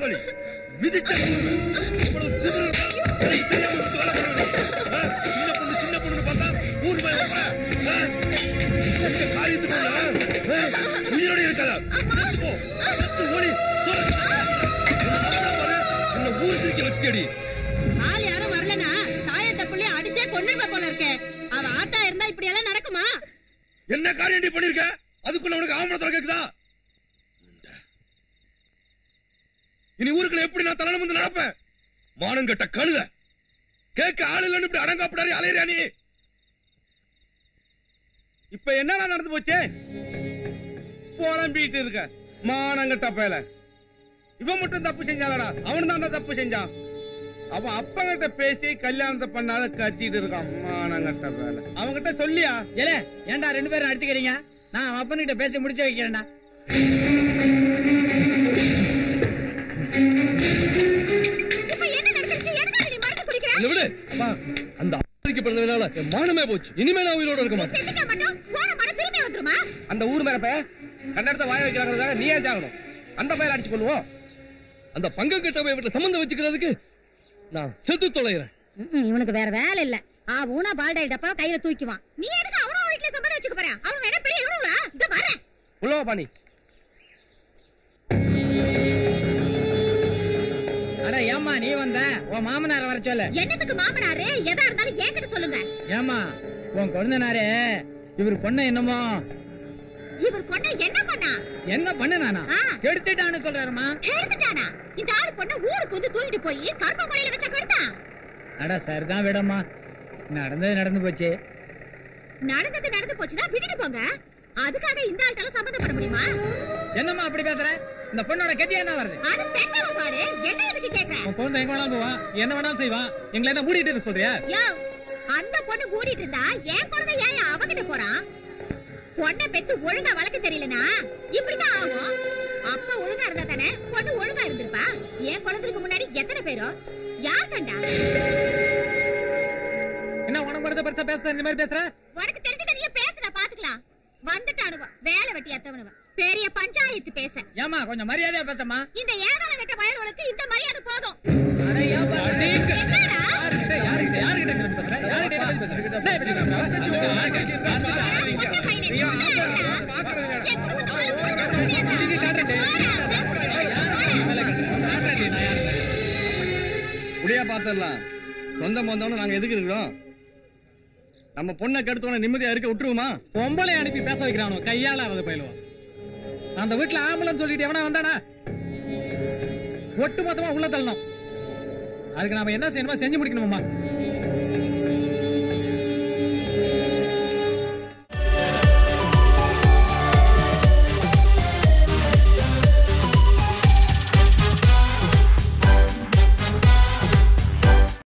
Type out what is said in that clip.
பாதளி மிதிச்ச சின்ன பொண்ணு பார்த்தா ஊர் காரியத்துக்கு உயிரோட இருக்காதா ஓடி ஊர் திருக்க வச்சுக்கடி. ஆள் யாரும் வரலனா தாயத்த புள்ளி அடிச்சே கொன்னுடுவ போல இருக்கே. அவ ஆட்டா இருந்தா இப்படி எல்லாம் நடக்குமா? என்ன காரியம் நீ பண்ணிருக்க? அதுக்குள்ள உனக்கு ஆம்பளத்தர கேக்குதா? இனி ஊருக்குள்ள எப்படி நான் தலன வந்து நடப்பேன்? மானங்கட்ட கழுத கேட்க ஆள் இல்லன்னு இப்படி அடங்காப்படாரி அலையறியா நீ? இப்ப என்னடா நடந்து போச்சு? புலம்பிட்டு இருக்க மானங்கட்ட பயல. இவன் மட்டும் தப்பு செஞ்சாலடா, அவன் தான் தப்பு செஞ்சான். அவன் அப்பங்கிட்ட பேசி கல்யாணத்தை பண்ணாத கத்திட்டு இருக்கான் மானங்கட்ட பயல. அவன்கிட்ட சொல்லியா? ஏண்டா 2 பேரும் அடிச்சுக்கிறீங்க? நான் அவன் அப்பன்கிட்ட பேசி முடிச்சு வைக்கிறேன்டா. அந்த பிறந்ததுனால மானமே போச்சு. இனிமே நான் உயிரோட இருக்க மாட்டேன். அந்த ஊர் மேல பைய கண்டடத்தை வாய வைக்கிறாங்க. நீ ஏன் ஜாகணும்? அந்த பையல அடிச்சு கொள்ளுவோம். அந்த பங்கு கட்டவை வீட்டுல சம்பந்தம் வச்சுக்கிறதுக்கு நான் செத்து தொலைறேன். இவனுக்கு வேற வேலை இல்ல. ஊனா பால்டாய் டப்பா கையில தூக்கிவான். நீ எதுக்கு அவனோ வீட்ல சம்பந்தம் வச்சுக்க போற? அவன் என்ன பெரிய இவனுங்களா? இந்த வரேன். உள்ளவா பாணி. அட ஏம்மா நீ வந்த? உன் மாமனார வர சொல்லு. என்னத்துக்கு மாமனாரே? எதா இருந்தாலும் என்கிட்ட சொல்லுங்க. ஏம்மா உன் கொழுந்தனாரே இவர் பொண்ணு என்னமோ. இவர் பொண்ணு என்ன பண்ணா? என்ன பண்ணனானா? கெடுத்துட்டான்னு சொல்றாருமா. கெடுத்துட்டானா? இந்த ஆளு பொண்ணு ஊருக்கு வந்து தூக்கிட்டு போய் கர்ப்ப கொலையில வச்ச கெடுத்தான். அட சரிதான் விடம்மா. நடந்து போச்சு. நடந்து போச்சுன்னா விட்டுட்டு போங்க. அதுக்காக இந்த ஆள்கிட்ட சம்பந்தம் பண்ண முடியுமா? என்னம்மா அப்படி பேசுற? இந்த பொண்ணோட கதி என்ன வருது? அது பெண்ணவ பாரு. என்ன எதுக்கு கேக்குற? உன் பொண்ணு எங்க வேணாலும் போவா, என்ன வேணாலும் செய்வா. எங்களை என்ன மூடிட்டு சொல்றியா? யோ, அந்த பொண்ணு மூடிட்டு இருந்தா என் குழந்தை ஏன் அவகிட்ட போறான்? பொண்ணை பெத்து ஒழுங்கா வளர்க்க தெரியலனா இப்படிதான் ஆகும். அப்ப ஒழுங்கா இருந்தா தானே பொண்ணு ஒழுங்கா இருந்திருப்பா. என் குழந்தைக்கு முன்னாடி எத்தனை பேரோ யார் கண்டா? என்ன உனக்கு மட்டும் பெருசா பேசுற? இந்த மாதிரி பேசுற? உனக்கு தெரிஞ்சத நீ பேசுற பாத்துக்கலாம். வந்துட்டானுங்க வேலை வெட்டி அத்தவனுங்க. பெரிய பஞ்சாயத்து பேச. ஏமா கொஞ்சம் மரியாதையா பேசமா. இந்த ஏதான வெட்ட பயலுக்கு இந்த மரியாதை போதும். அட ஏப்பா என்னடா? யார்கிட்ட பேசுற? முடியா பாத்துடலாம். சொந்தம் வந்தவனும் நாங்க எதுக்கு இருக்கிறோம்? நம்ம பொண்ணை கெடுத்தவன நிம்மதியா இருக்க விட்டுருவோமா? பொம்பளை அனுப்பி பேச வைக்கிறானோ கையால அவத பயிலுவான். அந்த வீட்டுல ஆம்பளம் சொல்லிட்டு எவனா வந்தானா ஒட்டு மொத்தமா உள்ள தள்ளணும். அதுக்கு நாம என்ன செய்யணுமா செஞ்சு முடிக்கணுமா?